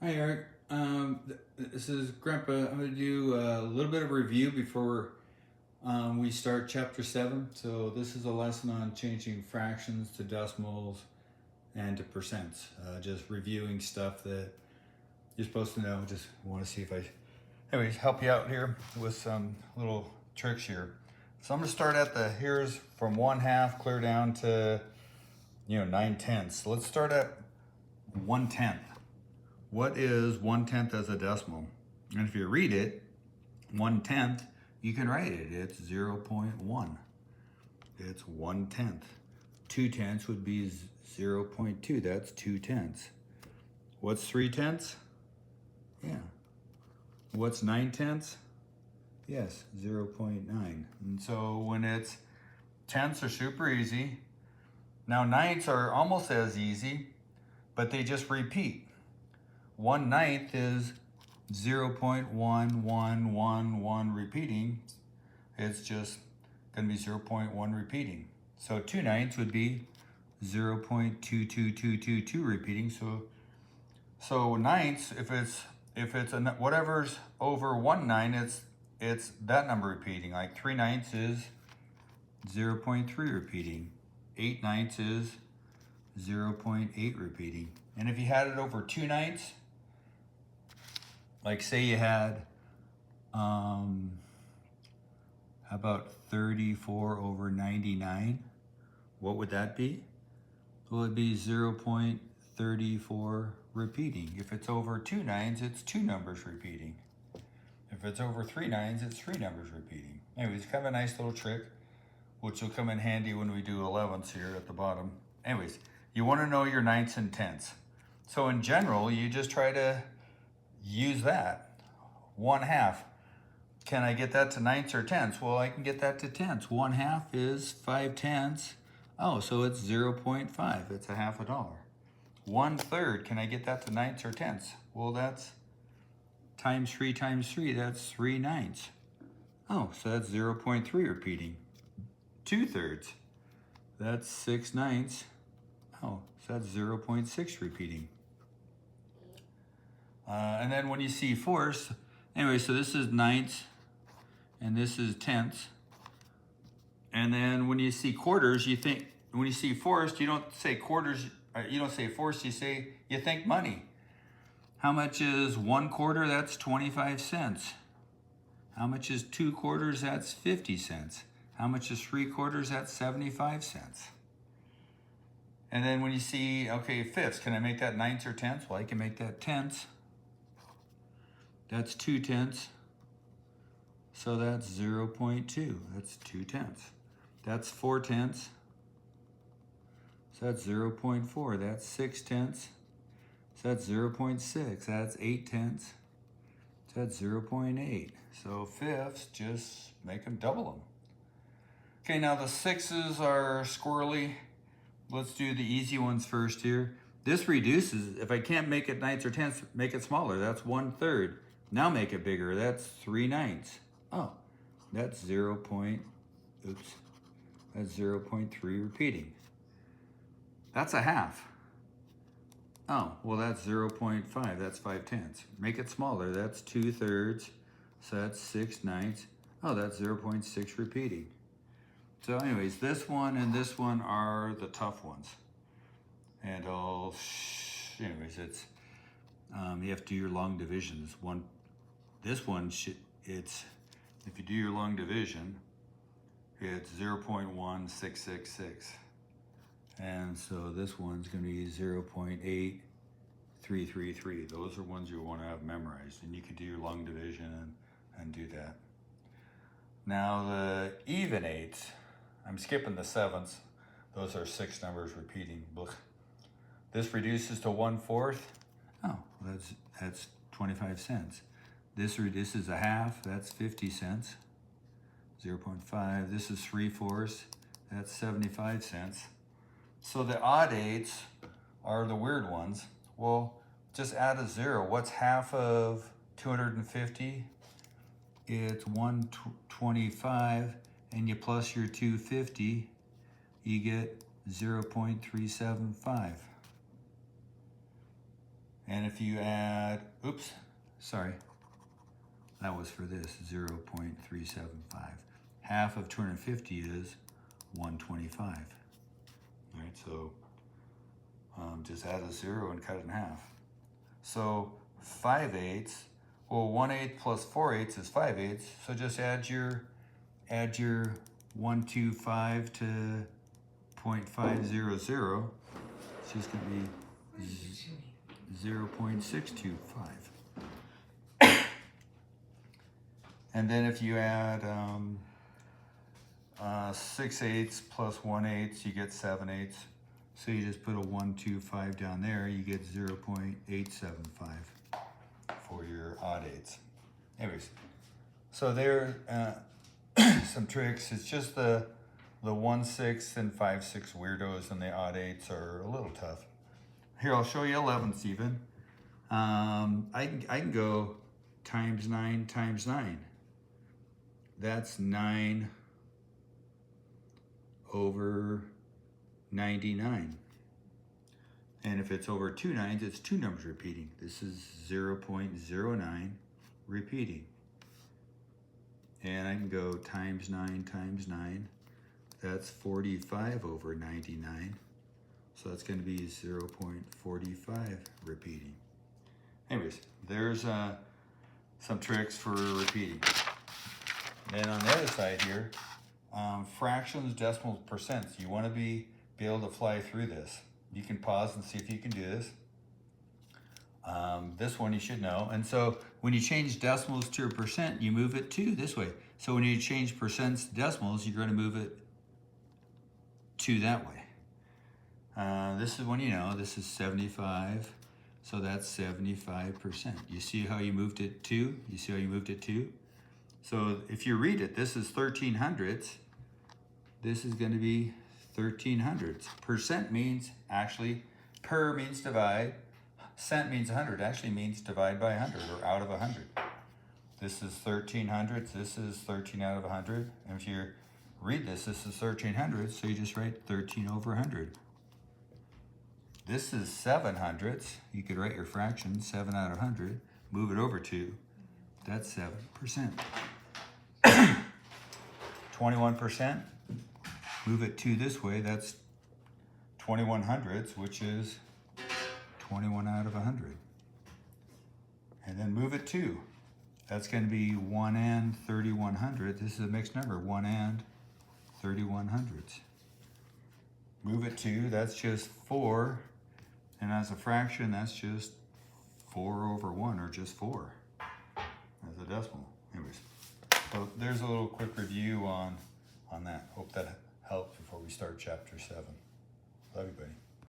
Hi Eric, this is Grandpa. I'm going to do a little bit of review before we start chapter 7. So this is a lesson on changing fractions to decimals and to percents. Just reviewing stuff that you're supposed to know. Just want to see if anyways, help you out here with some little tricks here. So I'm going to start at here's from 1/2 clear down to 9/10. So let's start at 1/10. What is 1/10 as a decimal? And if you read it, 1/10, you can write it. It's 0.1. It's 1/10. 2/10 would be 0.2. That's 2/10. What's 3/10? Yeah. What's 9/10? Yes, 0.9. And so when it's tenths are super easy. Now ninths are almost as easy, but they just repeat. 1/9 is 0.1111 repeating. It's just going to be 0.1 repeating. So 2/9 would be 0.22222 repeating. So ninths, if it's whatever's over 1/9, it's that number repeating. Like 3/9 is 0.3 repeating. 8/9 is 0.8 repeating. And if you had it over 2/9, like say you had, how about 34 over 99? What would that be? Well, it'd be 0.34 repeating. If it's over 2/9, it's 2 numbers repeating. If it's over 3/9, it's 3 numbers repeating. Anyways, kind of a nice little trick, which will come in handy when we do 11ths here at the bottom. Anyways, you want to know your ninths and tenths. So in general, you just try to use that. 1/2. Can I get that to ninths or tenths? Well, I can get that to tenths. 1/2 is 5/10. Oh, so it's 0.5. It's a half a dollar. 1/3. Can I get that to ninths or tenths? Well, that's times 3 times 3. That's 3/9. Oh, so that's 0.3 repeating. 2/3. That's 6/9. Oh, so that's 0.6 repeating. And then when you see fourths, anyway, so this is ninths, and this is tenths. And then when you see quarters, when you see fourths, you don't say quarters, you don't say fourths, you think money. How much is 1/4? That's 25 cents. How much is 2/4? That's 50 cents. How much is 3/4? That's 75 cents. And then when you see, okay, fifths, can I make that ninths or tenths? Well, I can make that tenths. That's 2/10. So that's 0.2. That's 2/10. That's 4/10. So that's 0.4. That's 6/10. So that's 0.6. That's 8/10. So that's 0.8. So fifths, just make them double them. Okay, now the sixes are squirrely. Let's do the easy ones first here. This reduces. If I can't make it ninths or tenths, make it smaller. That's 1/3. Now make it bigger. That's 3/9. Oh, that's 0.3 repeating. That's a half. Oh, well, that's 0.5. That's 5/10. Make it smaller. That's 2/3. So that's 6/9. Oh, that's 0.6 repeating. So anyways, this one and this one are the tough ones. And anyways, it's, you have to do your long division. This one, if you do your long division, it's 0.1666. And so this one's going to be 0.8333. Those are ones you want to have memorized. And you can do your long division and do that. Now the even eights, I'm skipping the sevenths. Those are 6 numbers repeating. This reduces to 1/4. Oh, that's 25 cents. This reduces a half. That's 50 cents. 0.5. This is 3/4. That's 75 cents. So the odd eights are the weird ones. Well, just add a 0. What's half of 250? It's 125, and you plus your 250, you get 0.375. And if you add, oops, sorry, that was for this, 0.375. Half of 250 is 125. All right, so just add a 0 and cut it in half. So 5/8, well, 1/8 plus 4/8 is 5/8. So just add your 125 to 0.500. It's just gonna be 0.625. And then if you add 6/8 plus 1/8, you get 7/8. So you just put a 125 down there, you get 0.875 for your odd eighths. Anyways, so there some tricks. It's just the 1/6 and 5/6 weirdos and the odd eighths are a little tough. Here, I'll show you 11ths even. I can go times 9 times 9. That's 9 over 99. And if it's over 2 9s, it's 2 numbers repeating. This is 0.09 repeating. And I can go times 9 times 9. That's 45 over 99. So that's going to be 0.45 repeating. Anyways, there's some tricks for repeating. Then on the other side here, fractions, decimals, percents. You want to be able to fly through this. You can pause and see if you can do this. This one you should know. And so when you change decimals to a percent, you move it to this way. So when you change percents to decimals, you're going to move it to that way. This is when you know, this is 75. So that's 75%. You see how you moved it to? You see how you moved it to? So if you read it, this is 1300ths. This is going to be 1300ths. Percent means actually, per means divide. Cent means 100. Actually means divide by 100 or out of 100. This is 1300ths. This is 13 out of 100. And if you read this, this is 1300ths. So you just write 13 over 100. This is 700ths. You could write your fraction, 7 out of 100. Move it over 2. That's 7%. 21%. Move it 2 this way. That's 2100ths, which is 21 out of 100. And then move it 2. That's going to be 1 and 3100. This is a mixed number, 1 and 3100ths. Move it 2, that's just 4. And as a fraction, that's just 4 over 1, or just 4 as a decimal. Anyways, so there's a little quick review on that. Hope that helped before we start chapter 7. Love you, buddy.